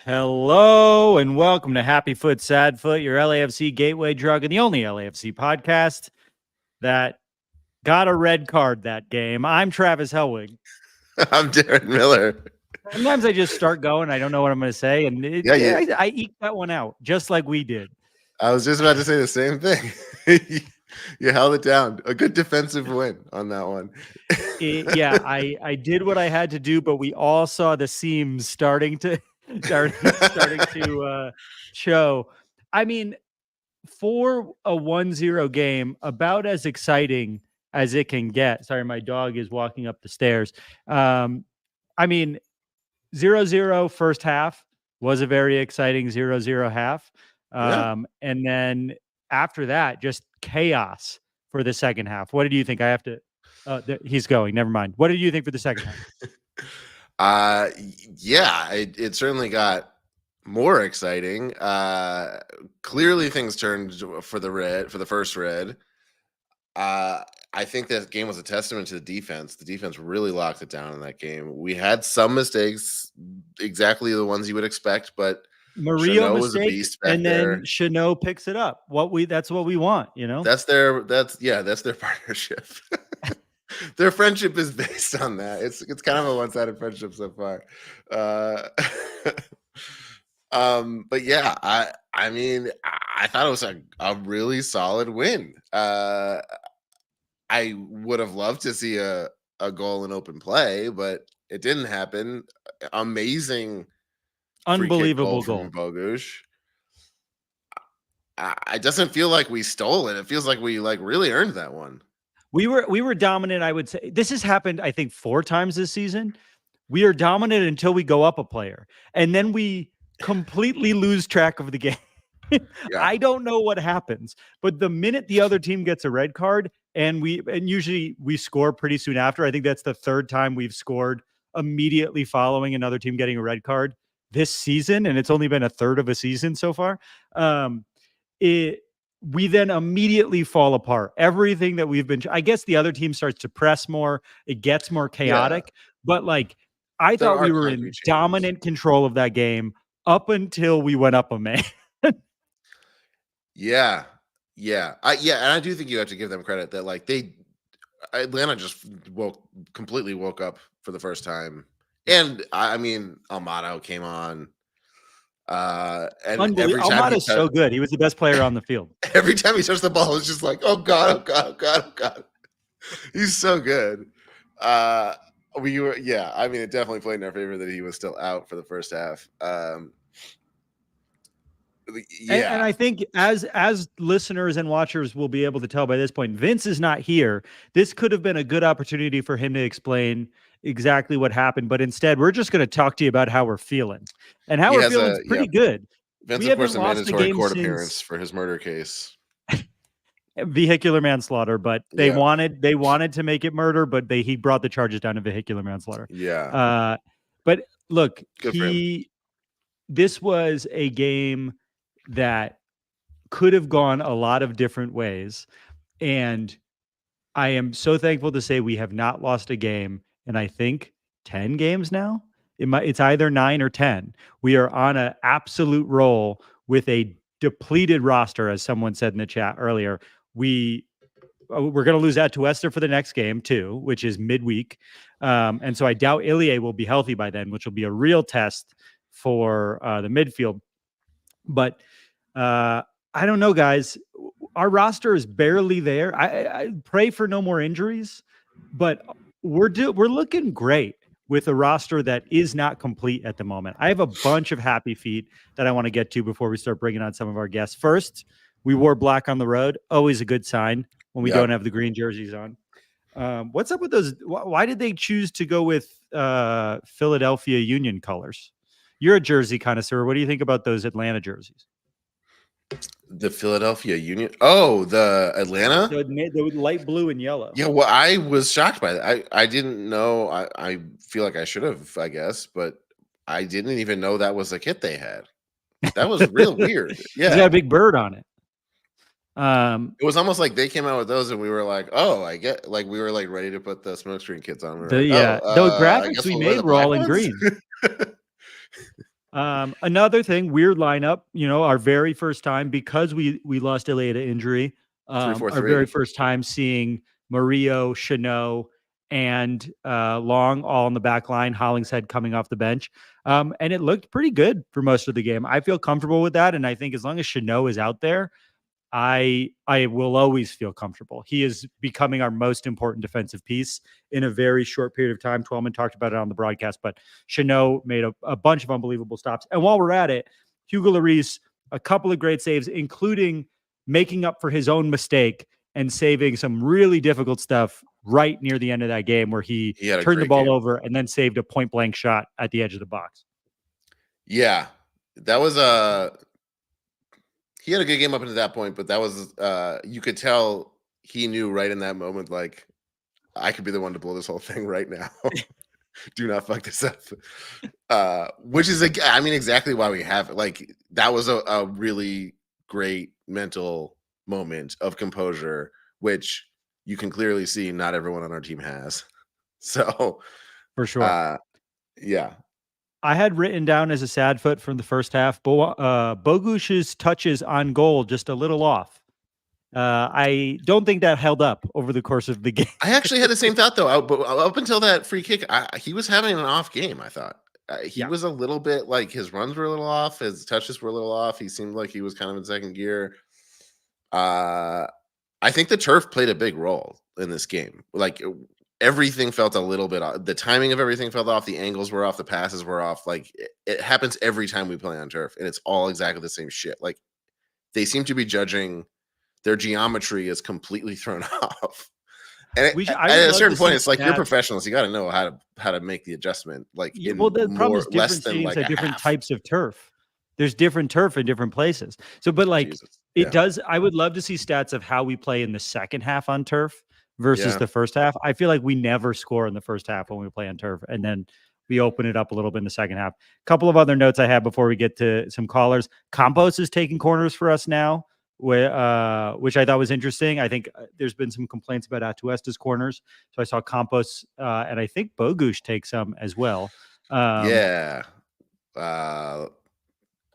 Hello and welcome to Happy Foot, Sad Foot, your LAFC gateway drug and the only LAFC podcast that got a red card that game. I'm Travis Helwig. I'm Darren Miller. Sometimes I just start going. I don't know what I'm going to say. And I eked that one out just like we did. I was just about to say the same thing. You held it down. A good defensive win on that one. I did what I had to do, but we all saw the seams starting to show. I mean, for a 1-0 game, about as exciting as it can get. Sorry, my dog is walking up the stairs. 0-0 first half was a very exciting 0-0 half. And then after that, just chaos for the second half. What did you think? I have to he's going. Never mind. What did you think for the second half? It certainly got more exciting. Clearly things turned for the first red. I think that game was a testament to the defense. The defense really locked it down in that game. We had some mistakes, exactly the ones you would expect, but Murillo mistake, and then Chanot picks it up. That's what we want, you know. That's their partnership. Their friendship is based on that. It's kind of a one-sided friendship so far. But yeah, I mean, I thought it was a really solid win. I would have loved to see a goal in open play, but it didn't happen. Amazing. Unbelievable goal from Bogusz. It doesn't feel like we stole it. It feels like we really earned that one. We were dominant. I would say this has happened, I think, 4 times this season. We are dominant until we go up a player, and then we completely lose track of the game. I don't know what happens, but the minute the other team gets a red card, and usually we score pretty soon after. I think that's the 3rd time we've scored immediately following another team getting a red card this season, and it's only been a third of a season so far. We then immediately fall apart. Everything that we've been, I guess the other team starts to press more. It gets more chaotic, but I thought we were in dominant control of that game up until we went up a man. Yeah. And I do think you have to give them credit that Atlanta just completely woke up for the first time. And I mean, Almada came on. And Almada's so good. He was the best player on the field. Every time he touched the ball, it's just like, oh God. He's so good. I mean, it definitely played in our favor that he was still out for the first half. And I think as listeners and watchers will be able to tell by this point, Vince is not here. This could have been a good opportunity for him to explain exactly what happened, but instead we're just going to talk to you about how we're feeling, and how we're feeling is pretty good. Vince, of course, a mandatory court appearance for his murder case, vehicular manslaughter, but they wanted to make it murder, but he brought the charges down to vehicular manslaughter. But look, this was a game that could have gone a lot of different ways, and I am so thankful to say we have not lost a game. And I think 10 games now. It's either 9 or 10. We are on an absolute roll with a depleted roster, as someone said in the chat earlier. We're going to lose Atuesta for the next game too, which is midweek. And so I doubt Ilie will be healthy by then, which will be a real test for the midfield. But I don't know, guys. Our roster is barely there. I pray for no more injuries, but we're looking great with a roster that is not complete at the moment. I have a bunch of happy feet that I want to get to before we start bringing on some of our guests. First, we wore black on the road. Always a good sign when we don't have the green jerseys on. What's up with those? Why did they choose to go with Philadelphia Union colors? You're a jersey connoisseur. What do you think about those Atlanta jerseys? The Philadelphia Union. Oh, the Atlanta? The light blue and yellow. Yeah, well, I was shocked by that. I didn't know. I feel like I should have, I guess, but I didn't even know that was a kit they had. That was real weird. Yeah. It's got a big bird on it. It was almost like they came out with those and we were like, oh, I get, we were ready to put the smokescreen kits on. The graphics we made were all in green. Another thing, weird lineup, our very first time, because we lost Ilya to injury, our very first time seeing Murillo, Chanot, and Long all in the back line, Hollingshead coming off the bench. And it looked pretty good for most of the game. I feel comfortable with that. And I think as long as Chanot is out there, I will always feel comfortable. He is becoming our most important defensive piece in a very short period of time. Twelman talked about it on the broadcast, but Chanot made a bunch of unbelievable stops. And while we're at it, Hugo Lloris, a couple of great saves, including making up for his own mistake and saving some really difficult stuff right near the end of that game where he turned the ball over and then saved a point-blank shot at the edge of the box. Yeah, that was he had a good game up until that point, but that was you could tell he knew right in that moment, like, I could be the one to blow this whole thing right now. Do not fuck this up. Which is, I mean, exactly why we have it. Like, that was a really great mental moment of composure, which you can clearly see not everyone on our team has. So, for sure. Yeah. I had written down as a sad foot from the first half, Bogusz's touches on goal just a little off. I don't think that held up over the course of the game. I actually had the same thought, though. Up until that free kick, he was having an off game, I thought. He was a little bit, like, his runs were a little off. His touches were a little off. He seemed like he was kind of in second gear. I think the turf played a big role in this game. Like, everything felt a little bit off. The timing of everything felt off. The angles were off. The passes were off. Like, it happens every time we play on turf, and it's all exactly the same shit. Like, they seem to be judging, their geometry is completely thrown off. And at a certain point, it's like, you're professionals. You got to know how to make the adjustment. Like, the problem is different teams have different types of turf. There's different turf in different places. So, but like, does. I would love to see stats of how we play in the second half on turf versus the first half. I feel like we never score in the first half when we play on turf, and then we open it up a little bit in the second half. A couple of other notes I have before we get to some callers. Campos is taking corners for us now, which I thought was interesting. I think there's been some complaints about Atuesta's corners, so I saw Campos and I think Bogusz take some as well.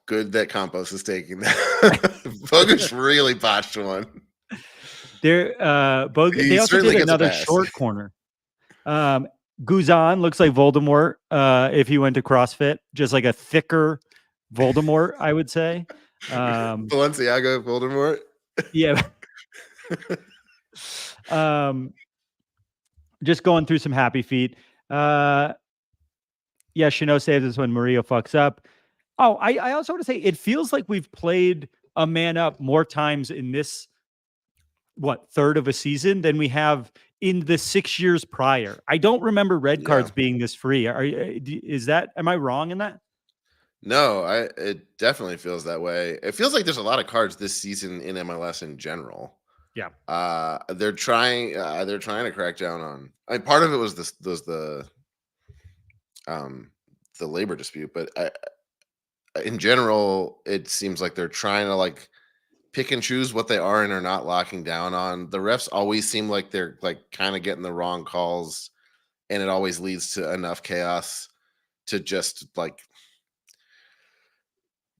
Good that Campos is taking that. Bogusz really botched one. They also did another short corner. Guzan looks like Voldemort if he went to CrossFit, just like a thicker Voldemort, I would say. Balenciaga Voldemort. Yeah. Just going through some happy feet. Chanot saves us when Murillo fucks up. Oh, I also want to say it feels like we've played a man up more times in this third of a season than we have in the 6 years prior. I don't remember red cards being this free. Am I wrong in that? No, it definitely feels that way. It feels like there's a lot of cards this season in MLS in general. Yeah. They're trying to crack down on. Part of it was the labor dispute, but in general, it seems like they're trying to, like, pick and choose what they are and are not locking down on. The refs always seem like they're, like, kind of getting the wrong calls, and it always leads to enough chaos to just, like,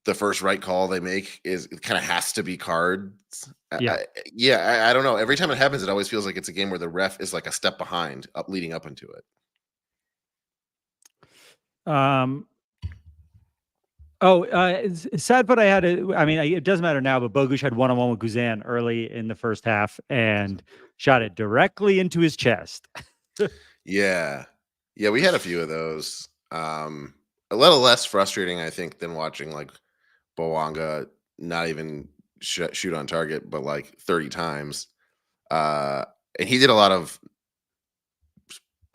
the first right call they make it kind of has to be cards. I don't know. Every time it happens, it always feels like it's a game where the ref is like a step behind leading up into it. Sad, but it doesn't matter now, but Bogusz had one-on-one with Guzan early in the first half and shot it directly into his chest. Yeah, we had a few of those. A little less frustrating, I think, than watching, like, Bowanga not even shoot on target, but like 30 times. And he did a lot of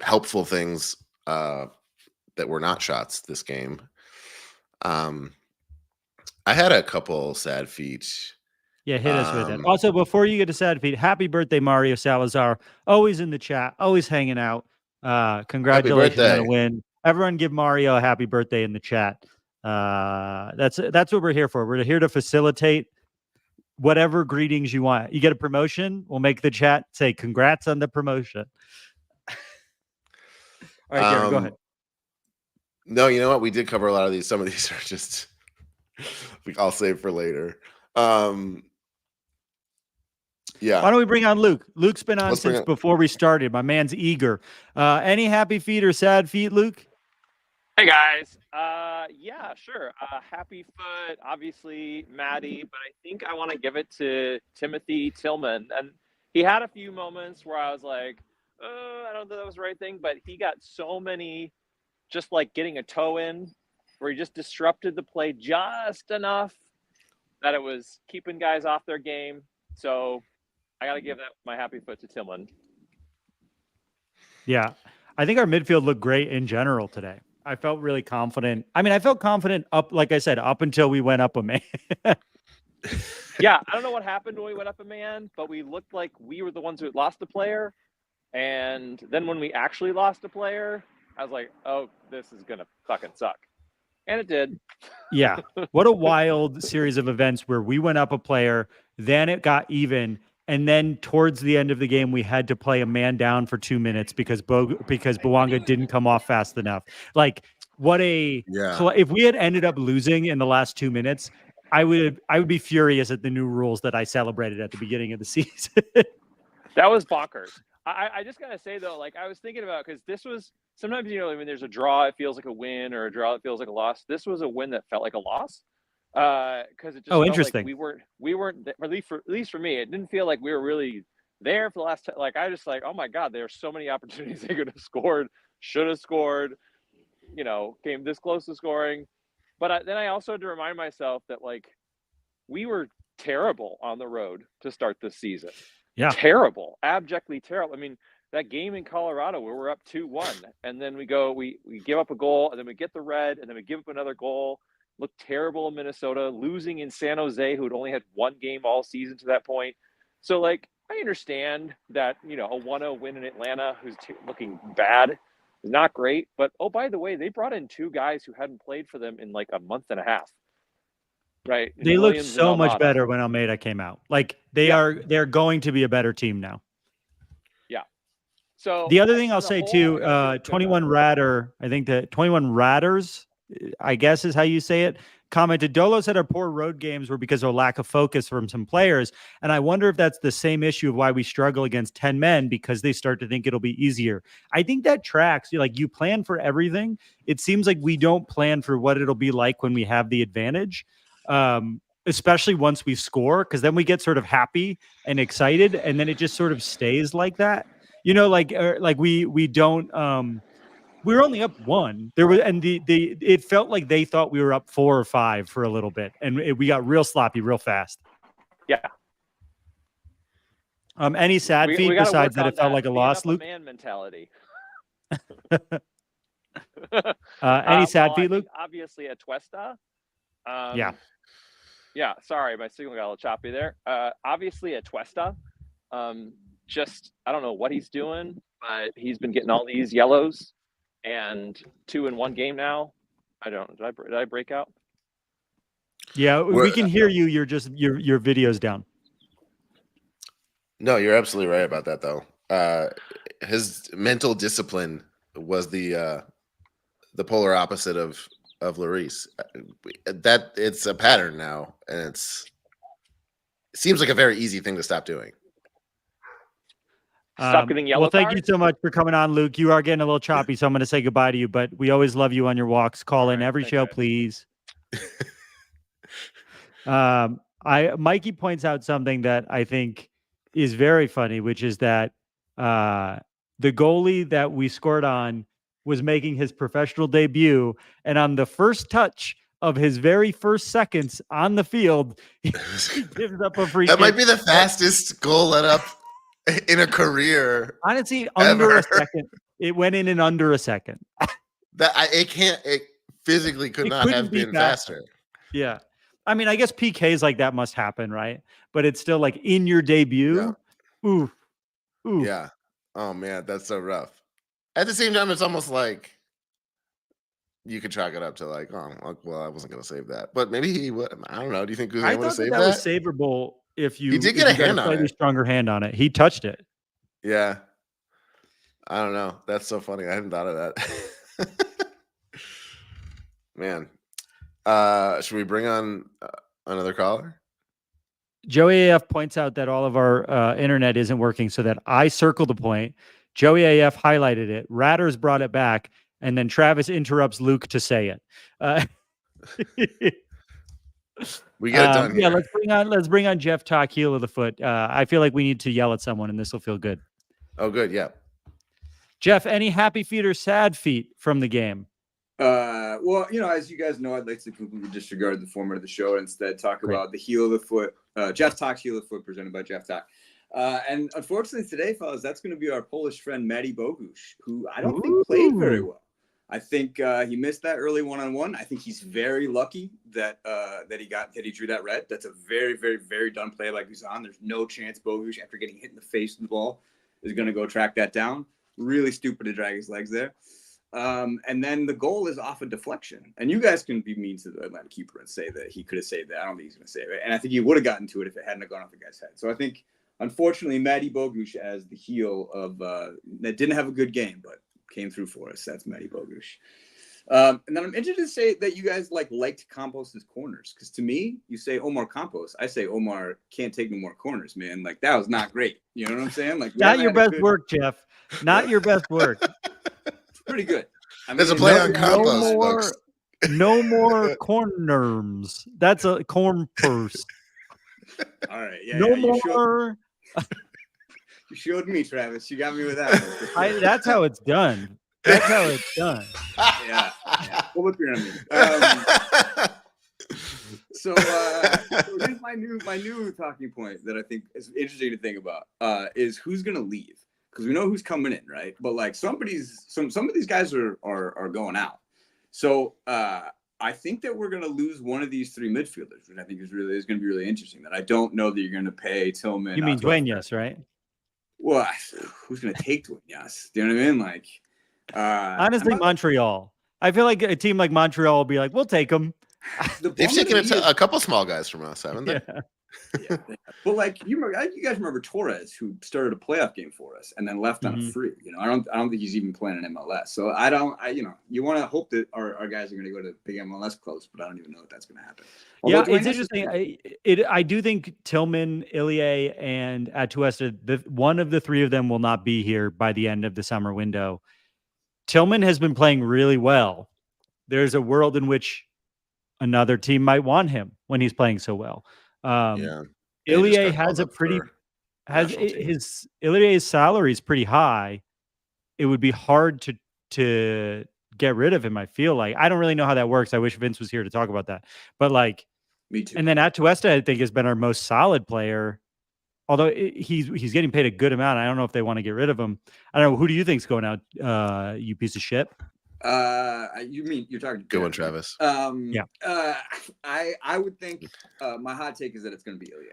helpful things that were not shots this game. I had a couple sad feet. Yeah, hit us with it. Also, before you get to sad feet, happy birthday, Mario Salazar. Always in the chat, always hanging out. Congratulations on a win. Everyone give Mario a happy birthday in the chat. That's what we're here for. We're here to facilitate whatever greetings you want. You get a promotion, we'll make the chat say congrats on the promotion. All right, Darren, go ahead. No, you know what? We did cover a lot of these. Some of these are just I'll save for later. Yeah. Why don't we bring on Luke? Luke's been on since before we started. My man's eager. Any happy feet or sad feet, Luke? Hey guys. Yeah, sure. Happy foot, obviously Maddie, but I think I want to give it to Timothy Tillman. And he had a few moments where I was like, I don't think that was the right thing, but he got so many, just like getting a toe in, where he just disrupted the play just enough that it was keeping guys off their game. So I got to give that my happy foot to Tillman. Yeah. I think our midfield looked great in general today. I felt really confident. I mean, I felt confident like I said, up until we went up a man. Yeah. I don't know what happened when we went up a man, but we looked like we were the ones who had lost the player. And then when we actually lost a player, I was like, oh, this is going to fucking suck. And it did. Yeah. What a wild series of events where we went up a player, then it got even. And then towards the end of the game, we had to play a man down for 2 minutes because Bouanga didn't come off fast enough. Like, if we had ended up losing in the last 2 minutes, I would be furious at the new rules that I celebrated at the beginning of the season. That was bonkers. I just gotta say though, like I was thinking about, because this was sometimes, you know, when there's a draw, it feels like a win, or a draw, it feels like a loss. This was a win that felt like a loss. Because it just felt interesting. Like we weren't at least for me, it didn't feel like we were really there for the last like I just like, oh my god, there are so many opportunities they could have scored, should have scored, you know, came this close to scoring. But then I also had to remind myself that like we were terrible on the road to start this season. Yeah, terrible, abjectly terrible. I mean, that game in Colorado where we're up 2-1, and then we give up a goal, and then we get the red, and then we give up another goal. Looked terrible in Minnesota, losing in San Jose, who had only had one game all season to that point. So, like, I understand that, you know, a 1-0 win in Atlanta, who's looking bad, is not great. But, oh, by the way, they brought in 2 guys who hadn't played for them in, like, a month and a half. Right? They looked so much better when Almeida came out. Like, they're going to be a better team now. Yeah. So the other thing I'll say, too, 21 Ratter, I think that 21 Ratters, I guess is how you say it, commented, Dolo said our poor road games were because of a lack of focus from some players. And I wonder if that's the same issue of why we struggle against 10 men, because they start to think it'll be easier. I think that tracks. Like, you plan for everything. It seems like we don't plan for what it'll be like when we have the advantage, especially once we score, because then we get sort of happy and excited, and then it just sort of stays like that. You know, like we don't we were only up 1. It felt like they thought we were up 4 or 5 for a little bit, and we got real sloppy real fast. Yeah. Any sad feet besides that it felt like a loss, Luke? Man mentality. Any sad feet, Luke? Obviously, Atuesta. Yeah. Sorry, my signal got a little choppy there. Obviously, Atuesta. Just I don't know what he's doing, but he's been getting all these yellows. And 2 in 1 game now. I don't. Did I break out? Yeah, we can hear you. You're just your video's down. No, you're absolutely right about that, though. His mental discipline was the polar opposite of Lloris. That it's a pattern now, and it seems like a very easy thing to stop doing. Stop getting yellow thank cards? you so much for coming on, Luke. You are getting a little choppy, so I'm going to say goodbye to you, but we always love you on your walks. Call in every show, please. Mikey points out something that I think is very funny, which is that the goalie that we scored on was making his professional debut, and on the first touch of his very first seconds on the field, he gives up a free kick. That might be the fastest goal let up in a career. Honestly, under a second. It went in under a second. It physically could not have been faster. Yeah. I mean, I guess PKs like that must happen, right? But it's still like in your debut. Yeah. Ooh. Yeah. Oh man, that's so rough. At the same time, it's almost like you could chalk it up to like, oh, well, I wasn't going to save that, but maybe he would. I don't know. Do you think Guzan would have saved that? That was savable if you. He did get a hand on it. Slightly stronger hand on it. He touched it. Yeah. I don't know. That's so funny. I hadn't thought of that. man. Should we bring on another caller? Joey AF points out that all of our internet isn't working, so that I circled the point. Joey AF highlighted it. Ratters brought it back, and then Travis interrupts Luke to say it. We get it done. Yeah, let's bring on Jeff Talk, heel of the foot. I feel like we need to yell at someone, and this will feel good. Oh, good. Yeah. Jeff, any happy feet or sad feet from the game? Well, as you guys know, I'd like to completely disregard the format of the show and instead talk about the heel of the foot. Jeff Talk's heel of the foot, presented by Jeff Talk. And unfortunately today, fellas, that's going to be our Polish friend Matty Bogusz, who I don't think played very well. I think he missed that early one-on-one. I think he's very lucky that he drew that red. That's a very, very, very done play by Guzan. There's no chance Bogusz, after getting hit in the face with the ball, is going to go track that down. Really stupid to drag his legs there. And then the goal is off a deflection. And you guys can be mean to the Atlanta keeper and say that he could have saved that. I don't think he's going to save it. And I think he would have gotten to it if it hadn't gone off the guy's head. So I think, unfortunately, Matty Bogusz as the heel of that didn't have a good game, but came through for us. That's Matty Bogusz. And then I'm interested to say that you guys liked Campos' corners. Because to me, you say Omar Campos. I say Omar can't take no more corners, man. That was not great. You know what I'm saying? Not your best work, Jeff. Not your best work. Pretty good. There's a play on Campos. No more corners. That's a corn purse. All right. Yeah. No more. You showed me, Travis. You got me with that one. That's how it's done. That's how it's done. Yeah. We'll look around me. So here's my new talking point that I think is interesting to think about is who's going to leave. Because we know who's coming in, right? But some of these guys are going out. So I think that we're going to lose one of these three midfielders, which I think is going to be really interesting. That I don't know that you're going to pay Tillman. You mean Dueñas, right? Well, who's going to take Dueñas? Do you know what I mean? Honestly, Montreal. I feel like a team like Montreal will be like, we'll take them. They've taken a couple small guys from us, haven't they? Yeah. But you guys remember Torres, who started a playoff game for us and then left on a free. I don't think he's even playing in MLS. So you want to hope that our guys are going to go to big MLS clubs, but I don't even know if that's going to happen. Although it's interesting. I do think Tillman, Ilie, and Atuesta, one of the three of them will not be here by the end of the summer window. Tillman has been playing really well. There's a world in which another team might want him when he's playing so well. Ilie has Ilie's salary is pretty high. It would be hard to get rid of him. I feel like I don't really know how that works. I wish Vince was here to talk about that. But me too. And then Atuesta, I think, has been our most solid player. Although he's getting paid a good amount. I don't know if they want to get rid of him. I don't know. Who do you think's going out? You piece of shit. You mean you're talking? Good one, Travis. Yeah. I would think my hot take is that it's going to be Ilie.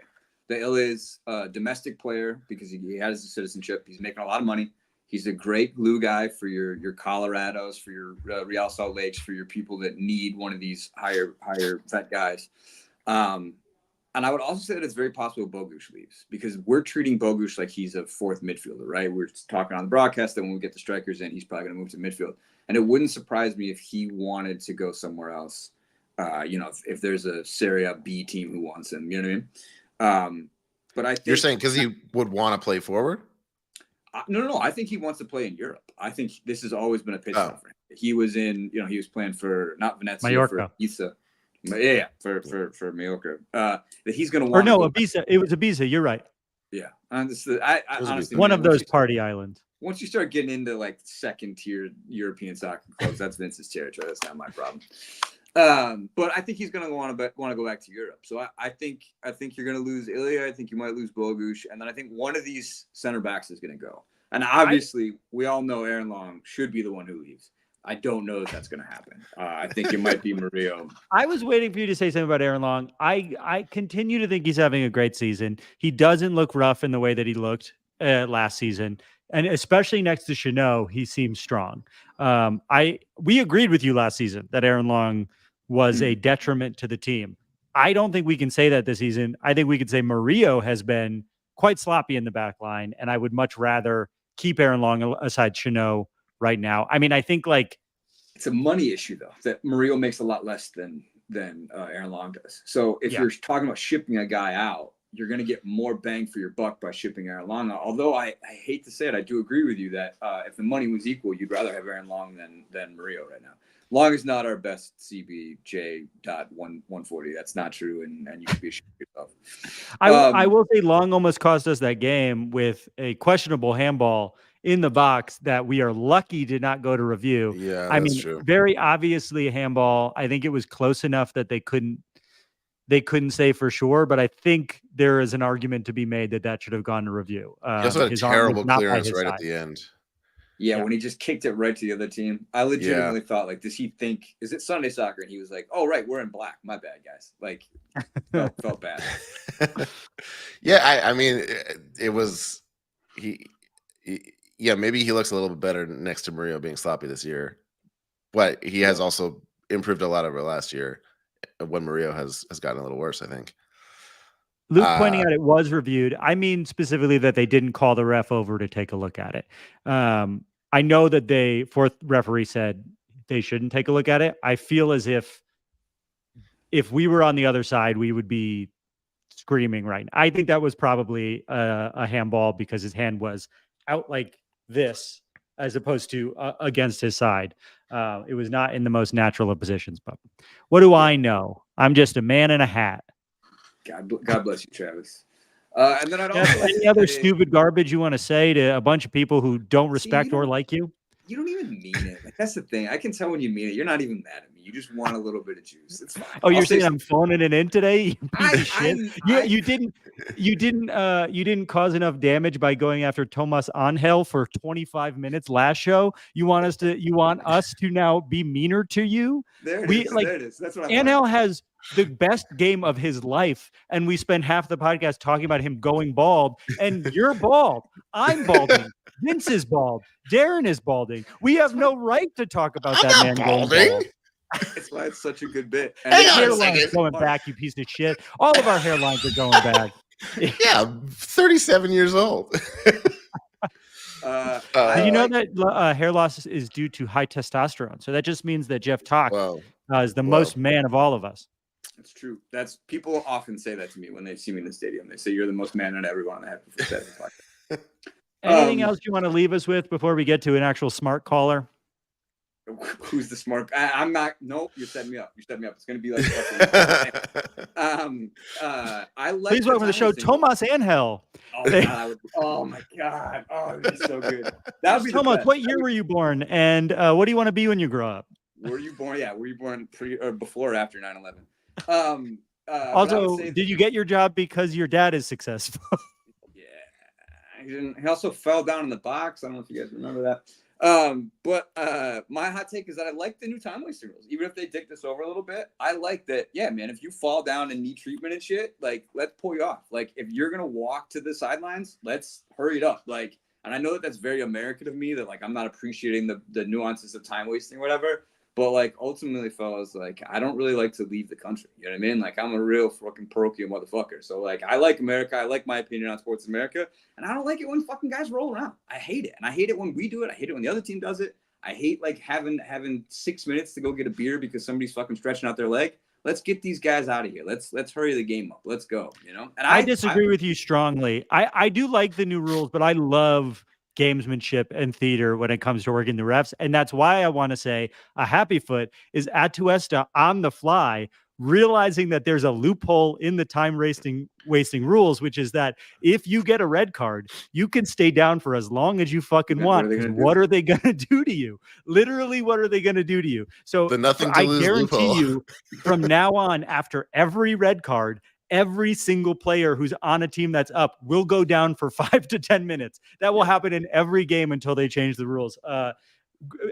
The Ilie is a domestic player because he has a citizenship. He's making a lot of money. He's a great glue guy for your Colorados, for your Real Salt Lakes, for your people that need one of these higher vet guys. And I would also say that it's very possible Bogusz leaves because we're treating Bogusz like he's a fourth midfielder, right? We're talking on the broadcast that when we get the strikers in, he's probably going to move to midfield. And it wouldn't surprise me if he wanted to go somewhere else. If there's a Serie B team who wants him, you know what I mean? But I think you're saying because he would want to play forward. No. I think he wants to play in Europe. I think this has always been a pitch for him. He was he was playing for not Venezia, Mallorca. For Ibiza. Yeah, for Mallorca. That he's going to want. Or no, Ibiza. It was Ibiza. You're right. Yeah, I honestly one of those party islands. Once you start getting into second tier European soccer clubs, that's Vince's territory. That's not my problem. But I think he's going to want to go back to Europe. So I think you're going to lose Ilie. I think you might lose Bogusz, and then I think one of these center backs is going to go. And obviously, we all know Aaron Long should be the one who leaves. I don't know if that's going to happen. I think it might be Murillo. I was waiting for you to say something about Aaron Long. I continue to think he's having a great season. He doesn't look rough in the way that he looked last season. And especially next to Chanot, he seems strong. We agreed with you last season that Aaron Long was a detriment to the team. I don't think we can say that this season. I think we could say Murillo has been quite sloppy in the back line, and I would much rather keep Aaron Long aside Chanot right now. I mean, I think it's a money issue though, that Murillo makes a lot less than Aaron Long does. So if you're talking about shipping a guy out, you're going to get more bang for your buck by shipping Aaron Long out. Although I hate to say it, I do agree with you that if the money was equal, you'd rather have Aaron Long than Murillo right now. Long is not our best CBJ.140. That's not true, and you should be ashamed of yourself. I will say Long almost cost us that game with a questionable handball in the box that we are lucky did not go to review. Yeah, I that's mean, true. Very obviously a handball. I think it was close enough that they couldn't say for sure, but I think there is an argument to be made that should have gone to review. He also had a terrible clearance right at the end. Yeah, when he just kicked it right to the other team. I legitimately thought, like, does he think, is it Sunday Soccer? And he was like, oh, right, we're in black. My bad, guys. Like, felt bad. Yeah, I mean, it was, maybe he looks a little bit better next to Murillo being sloppy this year. But he has also improved a lot over last year when Murillo has gotten a little worse, I think. Luke pointing out it was reviewed. I mean specifically that they didn't call the ref over to take a look at it. I know that fourth referee said they shouldn't take a look at it. I feel as if we were on the other side, we would be screaming right now. I think that was probably a handball because his hand was out like this as opposed to against his side. It was not in the most natural of positions. But what do I know? I'm just a man in a hat. God bless you, Travis. And then I'd also any other stupid garbage you want to say to a bunch of people who don't respect or like you? You don't even mean it. Like, that's the thing. I can tell when you mean it. You're not even mad at me. You just want a little bit of juice. It's fine. Oh, you're saying I'm phoning it in today? You piece of shit. You didn't cause enough damage by going after Tomas Angel for 25 minutes last show. You want us to now be meaner to you? There it is. That's what Angel has the best game of his life, and we spend half the podcast talking about him going bald, and you're bald. I'm balding. Vince is bald. Darren is balding. We have no right to talk about that man balding. Going bald. That's why it's such a good bit. And his hairline is going back, you piece of shit. All of our hairlines are going back. Yeah, 37 years old. Did you know that hair loss is due to high testosterone? So that just means that Jeff Talk is the most man of all of us. That's true. People often say that to me when they see me in the stadium. They say you're the most man out of everyone I have before that. Anything else you want to leave us with before we get to an actual smart caller? Who's the smart? I'm not. Nope. You're setting me up. It's going to be like. I like. Please welcome to the show, Tomas Angel. Oh my God. Oh, that'd be so good. That would be Tomas. What year were you born, and what do you want to be when you grow up? Were you born? Yeah. Were you born pre or before or after 9/11? Also, did you get your job because your dad is successful? Yeah. He also fell down in the box. I don't know if you guys remember that. But my hot take is that I like the new time wasting rules. Even if they dick this over a little bit, I like that. Yeah, man, if you fall down and need treatment and shit, like, let's pull you off. Like, if you're going to walk to the sidelines, let's hurry it up. Like, and I know that that's very American of me, that, like, I'm not appreciating the nuances of time wasting or whatever. But, like, ultimately, fellas, like, I don't really like to leave the country. You know what I mean? Like, I'm a real fucking parochial motherfucker. So, like, I like America. I like my opinion on sports in America. And I don't like it when fucking guys roll around. I hate it. And I hate it when we do it. I hate it when the other team does it. I hate, like, having 6 minutes to go get a beer because somebody's fucking stretching out their leg. Let's get these guys out of here. Let's hurry the game up. Let's go, you know? And I disagree with you strongly. I do like the new rules, but I love gamesmanship and theater when it comes to working the refs. And that's why I want to say a happy foot is Atuesta on the fly, realizing that there's a loophole in the time wasting rules, which is that if you get a red card, you can stay down for as long as you fucking want. What are they going to do to you? Literally, what are they going to do to you? So I guarantee you from now on, after every red card, every single player who's on a team that's up will go down for 5 to 10 minutes. That will happen in every game until they change the rules.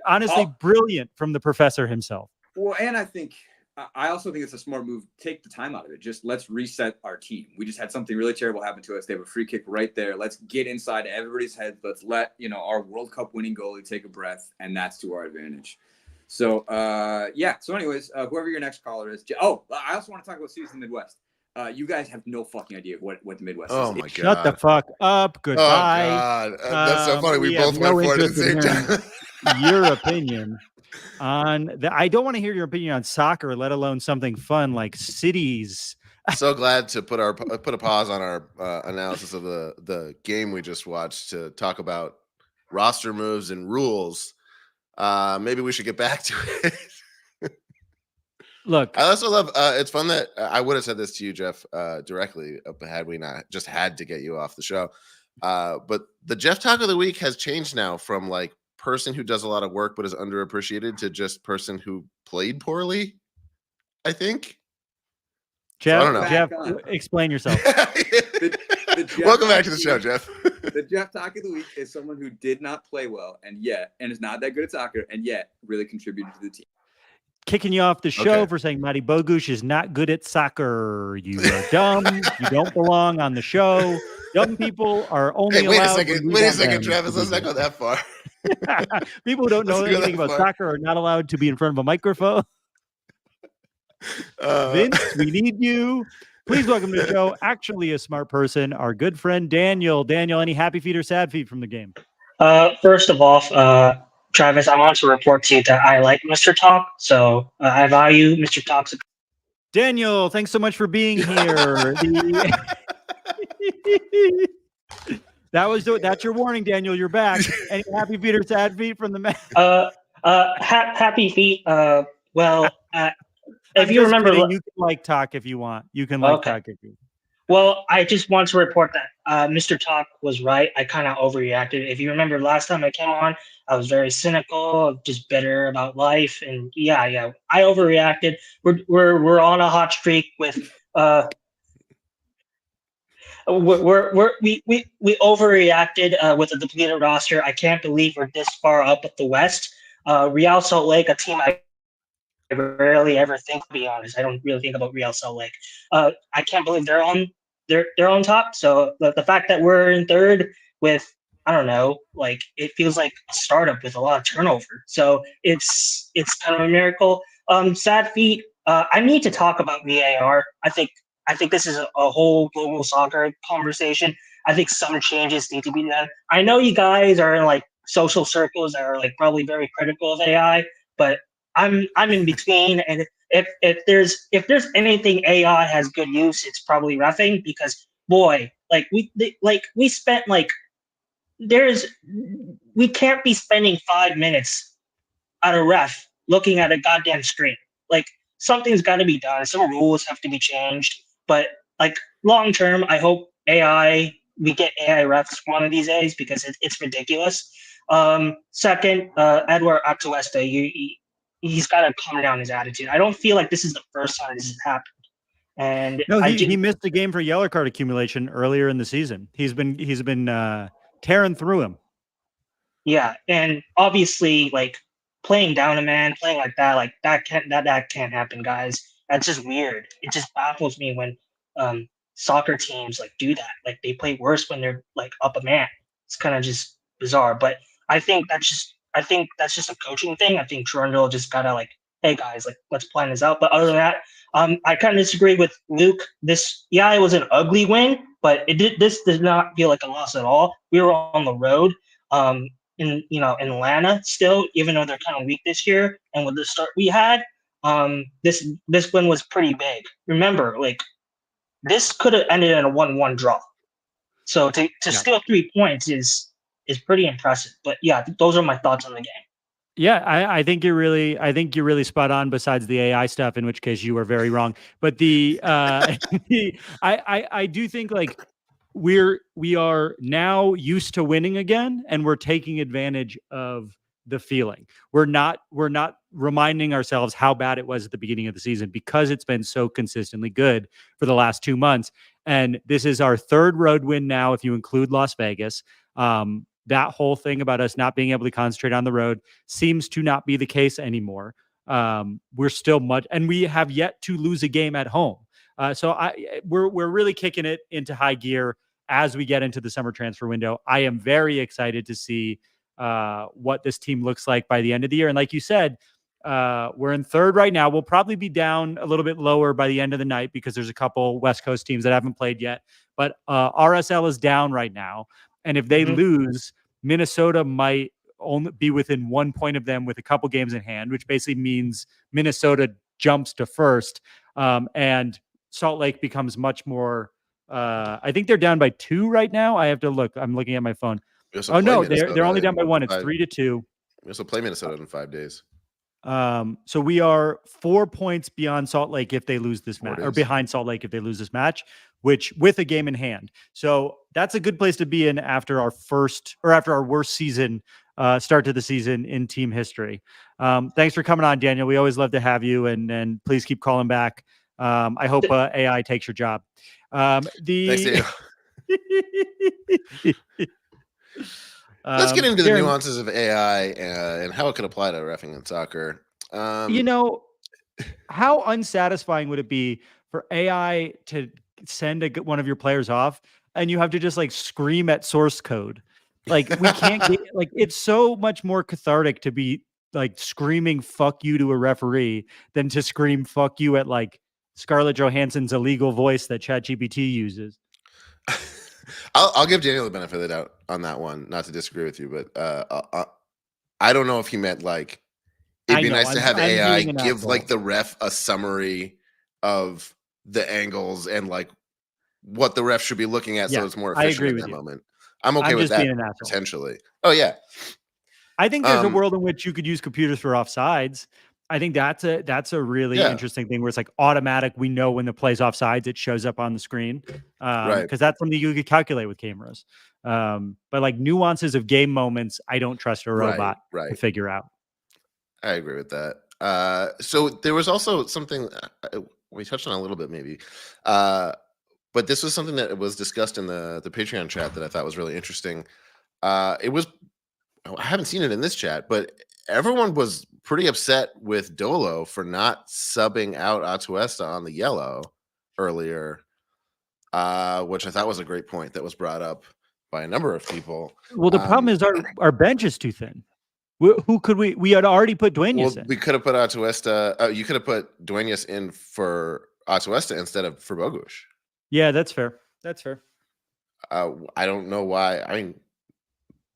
Honestly, brilliant from the professor himself. Well, and I also think it's a smart move. Take the time out of it. Just let's reset our team. We just had something really terrible happen to us. They have a free kick right there. Let's get inside everybody's head. Let's let, our World Cup winning goalie take a breath, and that's to our advantage. So, So anyways, whoever your next caller is. I also want to talk about Season in the Midwest. You guys have no fucking idea what the Midwest is. Oh my God. Shut the fuck up. Goodbye. Oh God. That's so funny. We both went for it at the same time. your opinion on I don't want to hear your opinion on soccer, let alone something fun like cities. So glad to put a pause on our analysis of the game we just watched to talk about roster moves and rules. Maybe we should get back to it. Look, I also love. It's fun that I would have said this to you, Jeff, directly, had we not just had to get you off the show. But the Jeff Talk of the Week has changed now from like person who does a lot of work but is underappreciated to just person who played poorly, I think. Jeff, so I Jeff, explain yourself. Welcome back to the show, Jeff. The Jeff Talk of the Week is someone who did not play well and is not that good at soccer and yet really contributed to the team. Kicking you off the show for saying Matty Bogusz is not good at soccer. You are dumb. You don't belong on the show. Dumb people are only wait allowed. Wait a second, Travis. Let's not go that far. People who don't know anything about soccer are not allowed to be in front of a microphone. Vince, we need you. Please welcome to the show, actually a smart person, our good friend Daniel. Daniel, any happy feet or sad feet from the game? First of all, Travis, I want to report to you that I like Mr. Talk, so I value Mr. Talk's. Daniel, thanks so much for being here. That's your warning, Daniel. You're back. Any happy feet or sad feet from the match? Happy feet. If you remember, kidding. You can like Talk if you want. You can like Talk if you want. Well, I just want to report that Mr. Talk was right. I kind of overreacted. If you remember last time I came on, I was very cynical, just bitter about life, and I overreacted. We're on a hot streak with we overreacted with a depleted roster. I can't believe we're this far up at the West. Real Salt Lake, a team I rarely ever think, to be honest. I don't really think about Real Salt Lake. I can't believe they're on top. So the fact that we're in third with, I don't know, like it feels like a startup with a lot of turnover. So it's kind of a miracle. Sad feet. I need to talk about VAR. I think this is a whole global soccer conversation. I think some changes need to be done. I know you guys are in like social circles that are like probably very critical of AI, but I'm in between, and if there's anything AI has good use, it's probably reffing, because boy, we spent we can't be spending 5 minutes at a ref looking at a goddamn screen. Like, something's got to be done. Some rules have to be changed, but like long term, I hope we get AI refs one of these days, because it's ridiculous. Second, Edward Atuesta, he's got to calm down his attitude. I don't feel like this is the first time this has happened. And no, he missed a game for yellow card accumulation earlier in the season. He's been tearing through him. Yeah, and obviously, like, playing down a man, playing like that can't happen, guys. That's just weird. It just baffles me when soccer teams like do that. Like, they play worse when they're like up a man. It's kind of just bizarre. But I think that's just a coaching thing. I think Trundle just gotta like, hey guys, like, let's plan this out. But other than that, I kind of disagree with Luke. It was an ugly win, but this did not feel like a loss at all. We were on the road in Atlanta still, even though they're kind of weak this year. And with the start we had, this win was pretty big. Remember, like, this could have ended in a 1-1 draw. So to steal 3 points is pretty impressive. But yeah, those are my thoughts on the game. Yeah, I think you're really spot on, besides the AI stuff, in which case you were very wrong. But I do think, like, we are now used to winning again, and we're taking advantage of the feeling. We're not reminding ourselves how bad it was at the beginning of the season, because it's been so consistently good for the last 2 months. And this is our third road win now, if you include Las Vegas. That whole thing about us not being able to concentrate on the road seems to not be the case anymore. We're still and we have yet to lose a game at home. So we're really kicking it into high gear as we get into the summer transfer window. I am very excited to see what this team looks like by the end of the year. And like you said, we're in third right now. We'll probably be down a little bit lower by the end of the night, because there's a couple West Coast teams that haven't played yet. But RSL is down right now. And if they lose, Minnesota might only be within 1 point of them with a couple games in hand, which basically means Minnesota jumps to first, and Salt Lake becomes much more. I think they're down by 2 right now. I have to look. I'm looking at my phone. Oh no, they're only down by 1. It's 3-2. We also play Minnesota in 5 days. So we are 4 points beyond Salt Lake if they lose this match, or behind Salt Lake if they lose this match, which with a game in hand. So that's a good place to be in after our worst season, start to the season in team history. Thanks for coming on, Daniel. We always love to have you, and please keep calling back. I hope AI takes your job. Thanks, Daniel. Let's get into the nuances of AI and how it could apply to reffing in soccer. How unsatisfying would it be for AI to send one of your players off and you have to just like scream at source code? Like we can't get, like, it's so much more cathartic to be like screaming "fuck you" to a referee than to scream "fuck you" at like Scarlett Johansson's illegal voice that ChatGPT uses. I'll give Daniel the benefit of the doubt on that one. Not to disagree with you, but I don't know if he meant like it'd be nice to have AI give like the ref a summary of the angles and like what the ref should be looking at, so it's more efficient in that moment. I'm okay with that potentially. Oh yeah, I think there's a world in which you could use computers for offsides. I think that's a really interesting thing where it's like automatic. We know when the play's offsides, it shows up on the screen. Right. Because that's something you could calculate with cameras. But like nuances of game moments, I don't trust a robot to figure out. I agree with that. So there was also something we touched on a little bit maybe. But this was something that was discussed in the Patreon chat that I thought was really interesting. I haven't seen it in this chat, but everyone was pretty upset with Dolo for not subbing out Atuesta on the yellow earlier, which I thought was a great point that was brought up by a number of people. Well, the problem is our bench is too thin. Who could we had already put Duenas in. We could have put Atuesta. You could have put Duenas in for Atuesta instead of for Bogusz. Yeah, that's fair. That's fair. I don't know why. I mean,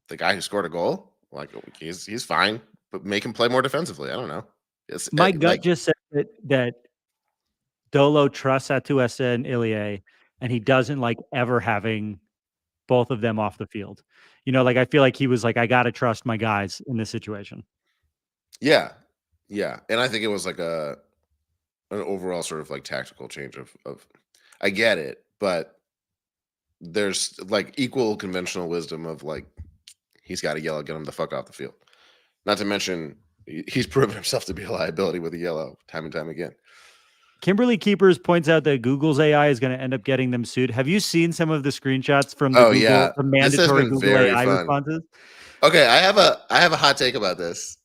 the guy who scored a goal, like he's fine, but make him play more defensively. I don't know. My gut just said that Dolo trusts Atuesta and Ilie, and he doesn't like ever having both of them off the field. Like I feel like he was like, I gotta trust my guys in this situation. Yeah, and I think it was like an overall sort of like tactical change of. I get it, but there's like equal conventional wisdom of like he's got to yellow, get him the fuck off the field. Not to mention he's proven himself to be a liability with a yellow time and time again. Kimberly Keepers points out that Google's AI is going to end up getting them sued. Have you seen some of the screenshots from the mandatory Google AI responses? Okay, I have a hot take about this.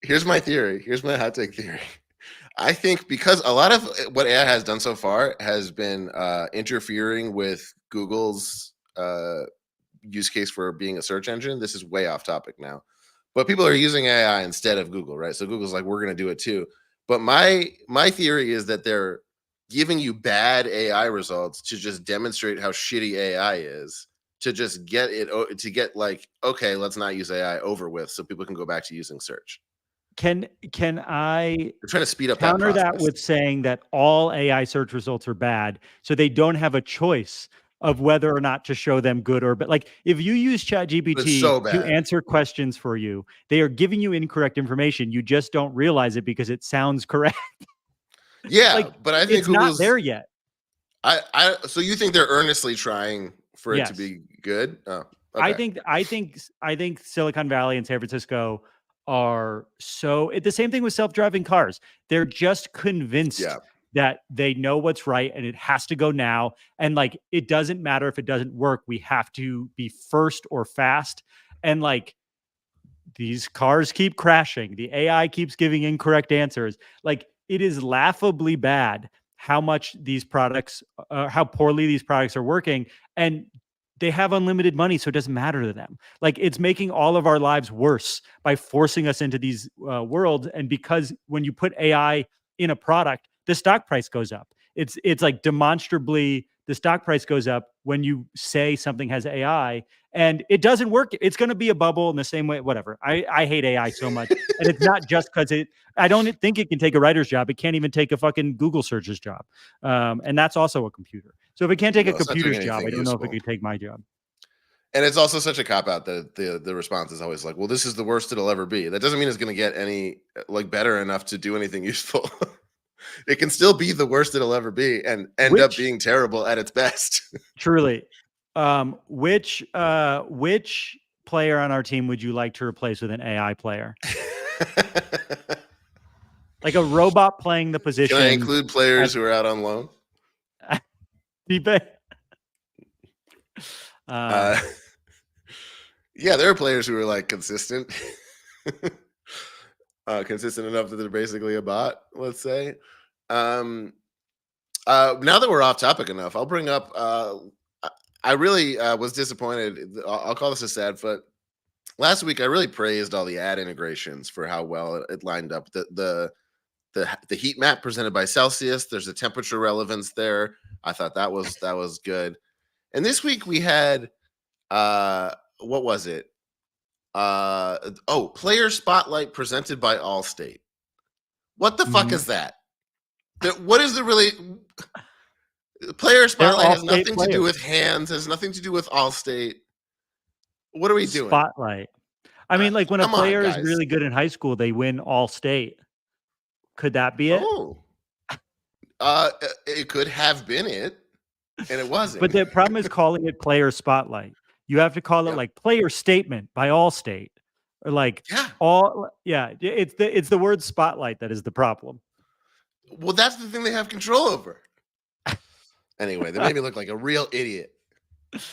Here's my theory. Here's my hot take theory. I think because a lot of what AI has done so far has been interfering with Google's use case for being a search engine. This is way off topic now, but people are using AI instead of Google, right? So Google's like, we're going to do it too. But my theory is that they're giving you bad AI results to just demonstrate how shitty AI is, to just get it, to get like, okay, let's not use AI over with so people can go back to using search. Can I They're trying to speed up counter that with saying that all AI search results are bad, so they don't have a choice of whether or not to show them good or bad? Like if you use ChatGPT to answer questions for you, they are giving you incorrect information. You just don't realize it because it sounds correct. Yeah, but I think it's not there yet. So you think they're earnestly trying for it to be good? Oh, okay. I think Silicon Valley and San Francisco are the same thing with self-driving cars. They're just convinced that they know what's right and it has to go now. And like, it doesn't matter if it doesn't work. We have to be first or fast. And like, these cars keep crashing. The AI keeps giving incorrect answers. Like, it is laughably bad how much these products, how poorly these products are working. And they have unlimited money, so it doesn't matter to them. Like, it's making all of our lives worse by forcing us into these worlds. And because when you put AI in a product, the stock price goes up. It's like demonstrably the stock price goes up when you say something has AI, and it doesn't work. It's going to be a bubble in the same way. Whatever. I hate AI so much, and it's not just because I don't think it can take a writer's job. It can't even take a fucking Google searches job, and that's also a computer. So if it can't take a computer's job, I don't know if it could take my job. And it's also such a cop-out that the response is always like, well, this is the worst it'll ever be. That doesn't mean it's going to get any better enough to do anything useful. It can still be the worst it'll ever be and end up being terrible at its best. Truly. Which player on our team would you like to replace with an AI player? Like a robot playing the position. Can I include players who are out on loan? Yeah, there are players who are like consistent. Consistent enough that they're basically a bot, let's say. Now that we're off topic enough, I'll bring up I really was disappointed. I'll call this a sad foot. Last week I really praised all the ad integrations for how well it lined up. The heat map presented by Celsius, there's a temperature relevance there. I thought that was good. And this week we had what was it? Player Spotlight presented by Allstate. What the fuck is that? What is the really Player Spotlight has nothing to do with hands, has nothing to do with Allstate. What are we doing? Spotlight. I mean, like when a player is really good in high school, they win Allstate. Could that be it? Oh. It could have been it, and it wasn't. But the problem is calling it Player Spotlight. You have to call it like Player Statement by Allstate, or like it's the word Spotlight that is the problem. Well, that's the thing they have control over. Anyway, they made me look like a real idiot.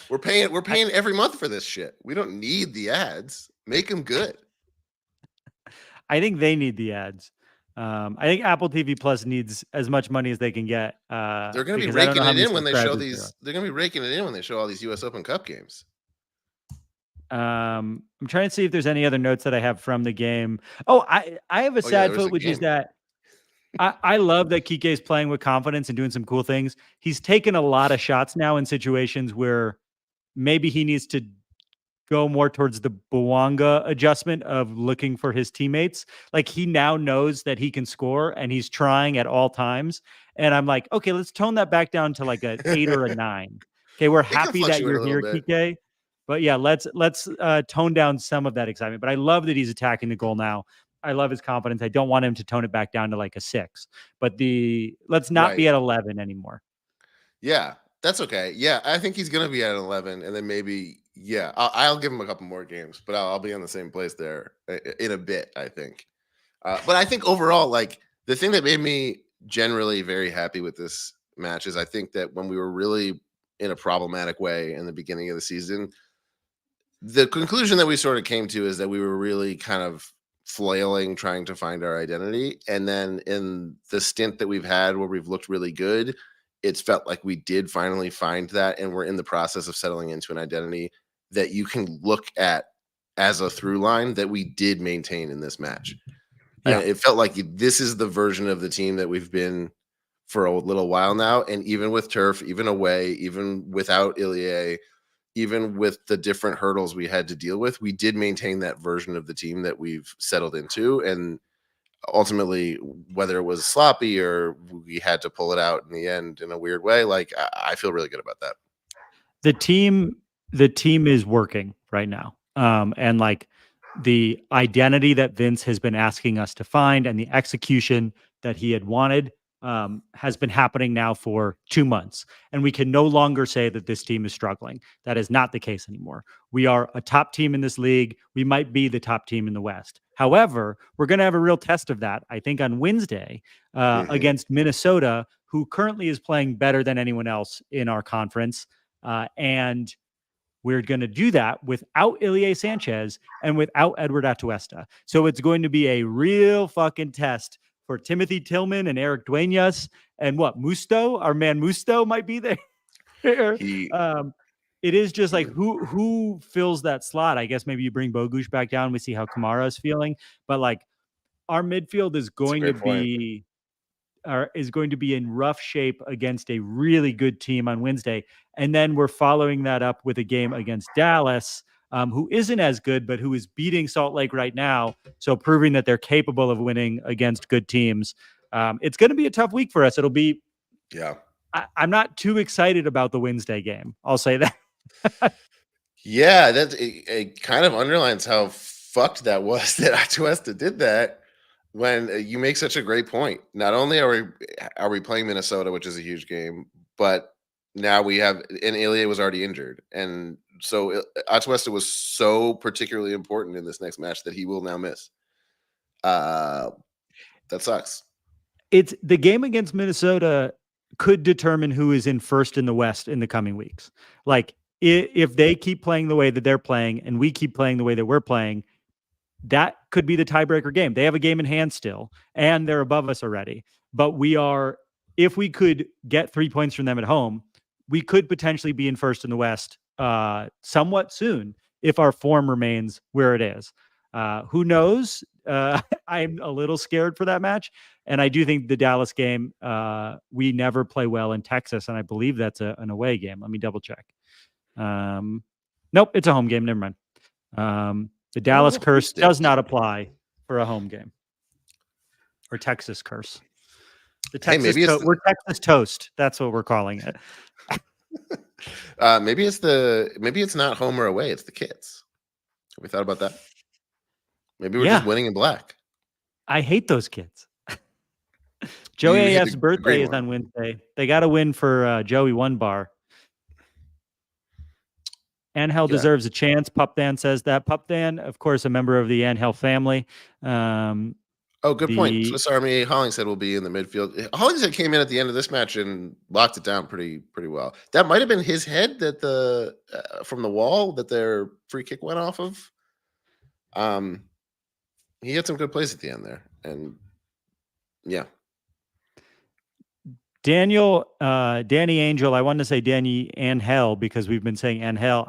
We're paying every month for this shit. We don't need the ads. Make them good. I think they need the ads. I think Apple TV Plus needs as much money as they can get. They're going to be raking it in when they show these. They're going to be raking it in when they show all these U.S. Open Cup games. I'm trying to see if there's any other notes that I have from the game. Oh, I have a sad foot, which is that I love that Kike is playing with confidence and doing some cool things. He's taken a lot of shots now in situations where maybe he needs to go more towards the Bouanga adjustment of looking for his teammates. Like he now knows that he can score and he's trying at all times. And I'm like, okay, let's tone that back down to like an 8 or a 9. Okay, we're happy that you're here, Kike. But yeah, let's tone down some of that excitement. But I love that he's attacking the goal now. I love his confidence. I don't want him to tone it back down to like a 6. But let's not be at 11 anymore. Yeah, that's okay. Yeah, I think he's going to be at 11, and then maybe I'll give him a couple more games, but I'll be in the same place there in a bit, I think. But I think overall, like the thing that made me generally very happy with this match is I think that when we were really in a problematic way in the beginning of the season, the conclusion that we sort of came to is that we were really kind of flailing, trying to find our identity. And then in the stint that we've had where we've looked really good, it's felt like we did finally find that. And we're in the process of settling into an identity that you can look at as a through line that we did maintain in this match. Yeah. And it felt like this is the version of the team that we've been for a little while now. And even with turf, even away, even without Ilie, even with the different hurdles we had to deal with, we did maintain that version of the team that we've settled into. And ultimately, whether it was sloppy or we had to pull it out in the end in a weird way, like I feel really good about that. The team is working right now. And like the identity that Vince has been asking us to find and the execution that he had wanted has been happening now for 2 months. And we can no longer say that this team is struggling. That is not the case anymore. We are a top team in this league. We might be the top team in the West. However, we're going to have a real test of that, I think, on Wednesday against Minnesota, who currently is playing better than anyone else in our conference. And we're going to do that without Ilie Sanchez and without Edward Atuesta. So it's going to be a real fucking test for Timothy Tillman and Eric Duenas and Musto, our man Musto might be there. It is just like who fills that slot. I guess maybe you bring Bogusz back down. We see how Kamara is feeling, but like our midfield is going to be is going to be in rough shape against a really good team on Wednesday. And then we're following that up with a game against Dallas, who isn't as good, but who is beating Salt Lake right now. So proving that they're capable of winning against good teams. It's going to be a tough week for us. It'll be, I'm not too excited about the Wednesday game. I'll say that. Yeah, it kind of underlines how fucked that was that Atuesta did that. When you make such a great point. Not only are we playing Minnesota, which is a huge game, but now we have, and Ilya was already injured, and so Atuesta was so particularly important in this next match that he will now miss. That sucks. It's the game against Minnesota could determine who is in first in the West in the coming weeks. Like if they keep playing the way that they're playing and we keep playing the way that we're playing, that could be the tiebreaker game. They have a game in hand still, and they're above us already. But if we could get 3 points from them at home, we could potentially be in first in the West somewhat soon if our form remains where it is. Who knows? I'm a little scared for that match. And I do think the Dallas game, we never play well in Texas, and I believe that's an away game. Let me double check. Nope, it's a home game. Never mind. The Dallas curse does not apply for a home game. Or Texas curse. The Texas we're Texas toast. That's what we're calling it. Maybe it's not home or away, it's the kids. Have we thought about that? Maybe we're just winning in black. I hate those kids. Joey AF's birthday is on Wednesday. They got to win for Joey one bar. Angel deserves a chance. Pupdan says that. Pupdan, of course, a member of the Angel family. Good point. Swiss Army Hollingshead will be in the midfield. Hollingshead came in at the end of this match and locked it down pretty well. That might have been his head that from the wall that their free kick went off of. He had some good plays at the end there, and yeah. Danny Angel. I wanted to say Danny Angel because we've been saying Angel.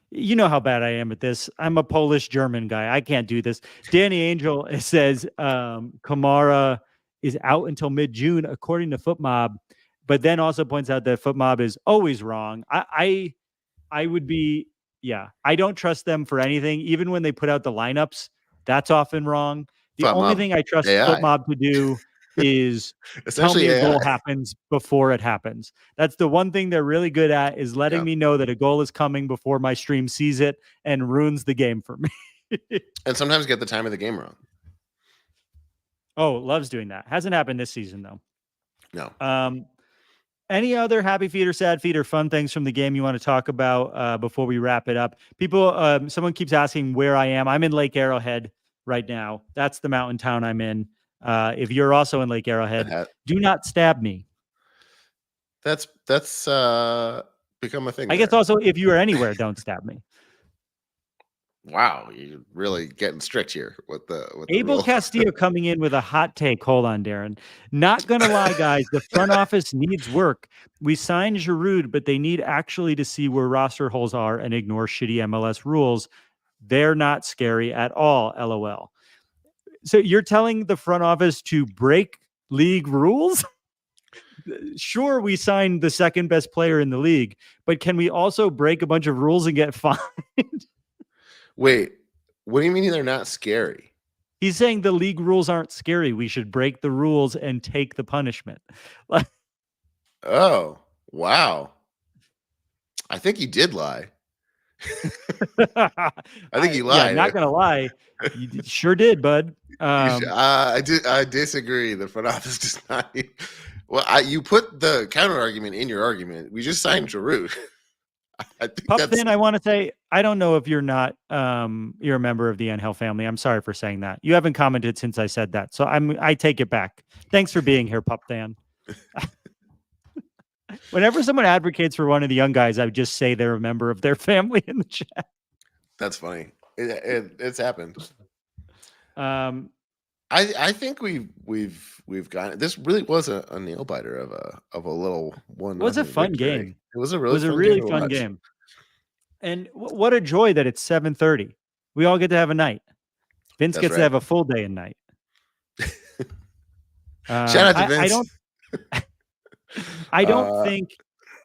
You know how bad I am at this. I'm a Polish German guy. I can't do this. Danny Angel says Kamara is out until mid-June, according to FootMob, but then also points out that FootMob is always wrong. I would be, I don't trust them for anything. Even when they put out the lineups, that's often wrong. The only thing I trust FootMob to do is tell me a goal happens before it happens. That's the one thing they're really good at, is letting me know that a goal is coming before my stream sees it and ruins the game for me. And sometimes get the time of the game wrong. Oh, loves doing that. Hasn't happened this season though. No. Any other happy feet or sad feet or fun things from the game you want to talk about before we wrap it up? People, someone keeps asking where I am. I'm in Lake Arrowhead right now. That's the mountain town I'm in. If you're also in Lake Arrowhead, do not stab me. That's become a thing. I guess also if you are anywhere, don't stab me. Wow, you're really getting strict here with the Abel Castillo coming in with a hot take. Hold on, Darren. Not gonna lie, guys, the front office needs work. We signed Giroud, but they need actually to see where roster holes are and ignore shitty MLS rules. They're not scary at all. LOL. So you're telling the front office to break league rules? Sure, we signed the second best player in the league, but can we also break a bunch of rules and get fined? Wait, what do you mean they're not scary? He's saying the league rules aren't scary. We should break the rules and take the punishment. Oh, wow. I think he did lie. I think he lied. Yeah, not gonna lie, you sure did, bud. I disagree. The front office does not. You put the counter argument in your argument. We just signed Giroud. I want to say I don't know if you're not you're a member of the Angel family. I'm sorry for saying that. You haven't commented since I said that, so I take it back. Thanks for being here, Pup Dan. Whenever someone advocates for one of the young guys, I would just say they're a member of their family in the chat. That's funny. It's happened. I think we've gotten. This really was a nail biter of a little one. It was a fun game. It was a really fun game. And what a joy that it's 7:30. We all get to have a night. Vince gets to have a full day and night. Shout out to Vince. I don't think.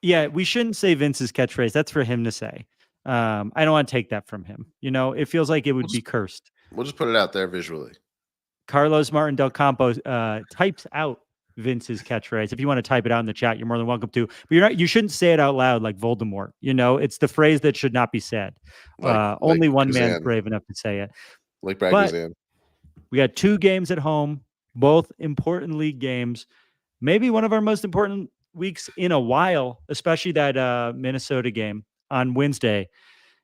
Yeah, we shouldn't say Vince's catchphrase. That's for him to say. I don't want to take that from him. It feels like it would be cursed. We'll just put it out there visually. Carlos Martin Del Campo types out Vince's catchphrase. If you want to type it out in the chat, you're more than welcome to. But you shouldn't say it out loud like Voldemort. It's the phrase that should not be said. Only one man's brave enough to say it. Like Brad Guzan. We got 2 games at home, both important league games. Maybe one of our most important weeks in a while, especially that Minnesota game on Wednesday.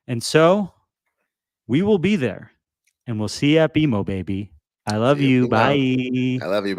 And so we will be there, and we'll see you at BMO, baby. I love you. Bye. I love you. Bye.